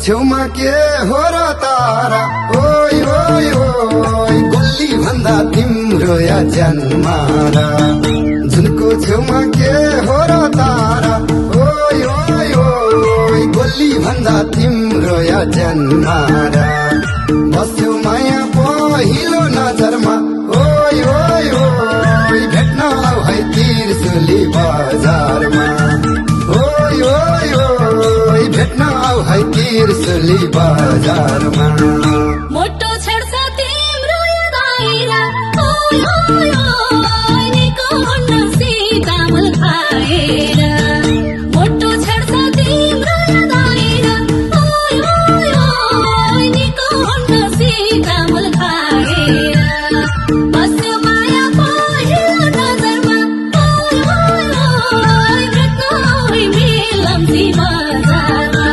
छेउमा के हो र तारा ओइ ओइ ओइ गोली भन्दा तिम्रो या जन्मारा जुनको छेउमा के हो र तारा ओइ ओइ ओइ गोली भन्दा तिम्रो या जन्मारा बस्यो माया पहिलो नजरमा ओइ ओइ ओइ भेट्न आऊ है तिर्सुली बजारमा ओइ ओइ ओइ भेट्न आऊ है तिर्सुली बजारमा मोटो छेड्छ तिम्रो यो दाइरा ओइ ओइ ओइ निको हुन्न सीतामल खाएर मोटो छेड्छ तिम्रो यो दाइरा ओइ ओइ ओइ निको हुन्न सीतामल खाएर बस्यो माया पहिलो नजरमा ओइ ओइ ओइ भेट्न आऊ है मिलम्ची बजारमा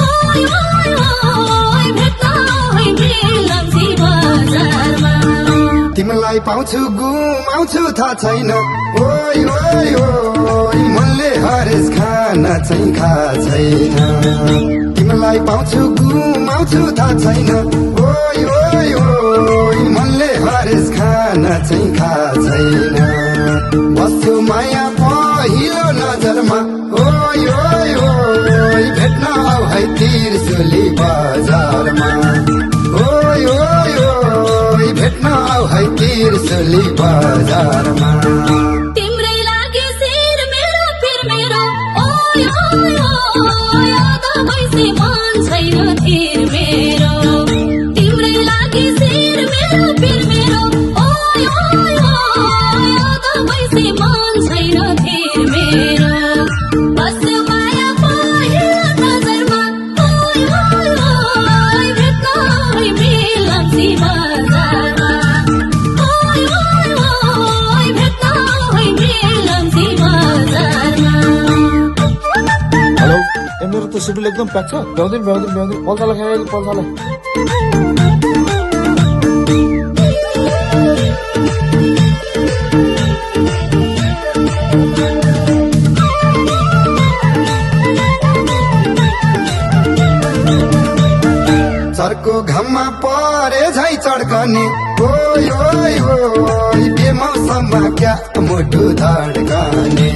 ओइ ओइ ओइ भेट्न आऊ है मिलम्ची बजारमा तिमीलाई पाउँछु गुमाउँछु थाहा छैन ओइ ओइ ओइ मनले हरेस खान चाहिँ खा छैन तिमीलाई पाउँछु गुमाउँछु थाहा छैन ओइ ओइ ओइ मनले हरेस खान चाहिँ खा छैन बस्यो माया पहिलो नजरमा ओइ ओइ ओइ भेट्न आऊ है तिर्सुली बजारमा ओइ ओइ ओइ भेट्न आऊ है तिर्सुली बजारमा तिम्रै लागि शिर मेरो फिर मेरो ओइ ओइ ओइ आधा भैँसी मन छैन थिर मेरो तिम्रै लागि शिर मेरो फिर मेरो ओइ ओइ ओइ आधा भैँसी मन छैन थिर मेरो बस्यो माया पहिलो नजरमा ओइ ओइ ओइ भेट्न आऊ है मिलम्ची बजारमा ओइ ओइ ओइ भेट्न आऊ है मिलम्ची बजारमा हेलो ए मेरो त सिड्युल एकदम प्याक छ भ्याउँदैन पल्सालाई खाएर पल्सालाई चर्को घममा परे झै चड्कने ओइ ओइ ओइ बेमौसममा क्या मुटु धड्कने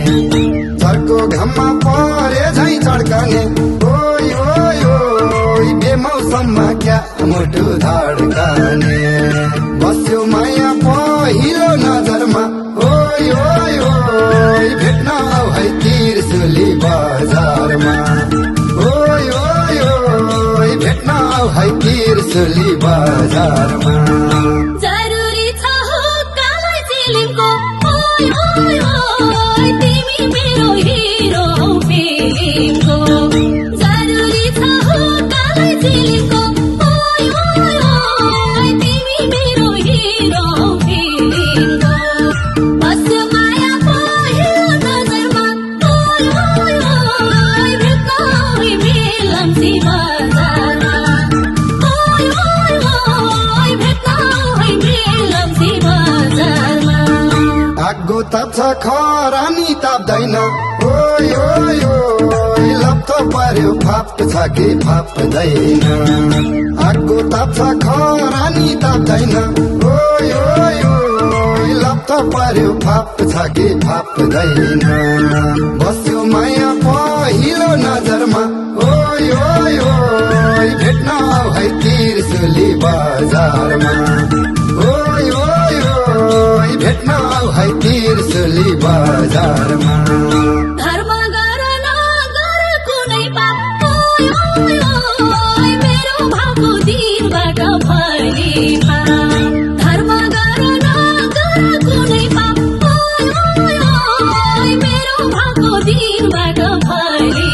चर्को घममा परे झै चड्कने ओइ ओइ ओइ बेमौसममा क्या मुटु धड्कने बस्यो माया पहिलो नजरमा ओइ ओइ ओइ भेट्न आऊ है तिर्सुली बजारमा ओइ ओइ ओइ भेट्न आऊ है तिर्सुली बजारमा जरुरी छ हो कालै चिलिमको ओइ ओइ ओइ तिमी मेरो हिरो फिल्मको जरुरी छ हो कालै चिलिमको ओइ ओइ ओइ तिमी मेरो हिरो फिल्मको बस्यो माया पहिलो नजरमा ओइ ओइ ओइ भेट्न आऊ है मिलम्ची बजारमा ओइ ओइ ओइ भेट्न आऊ है मिलम्ची बजारमा आगो ताप्छ खरानी ताप्दैन ओइ ओइ ओइ लप्थो पर्यो फाप छ कि फाप्दैन आगो ताप्छ खरानी ताप्दैन ओइ ओइ ओइ लप्थो पर्यो फाप छ कि फाप्दैन बस्यो माया पहिलो नजरमा ओइ ओइ ओइ भेट्न आऊ है तिर्सुली बजारमा ओइ ओइ ओइ भेट्न आऊ है तिर्सुली बजारमा धर्म गर नगर कुनै पाप ओइ ओइ ओइ मेरो भावको दिनबाट फली धर्म गर नगर कुनै पाप ओइ ओइ ओइ मेरो भावको दिनबाट फली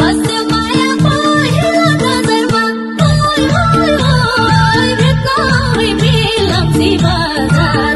बस्यो माया पहिलो नजरमा ओइ ओइ ओइ भेट्न आऊ है मिलम्ची बजारमा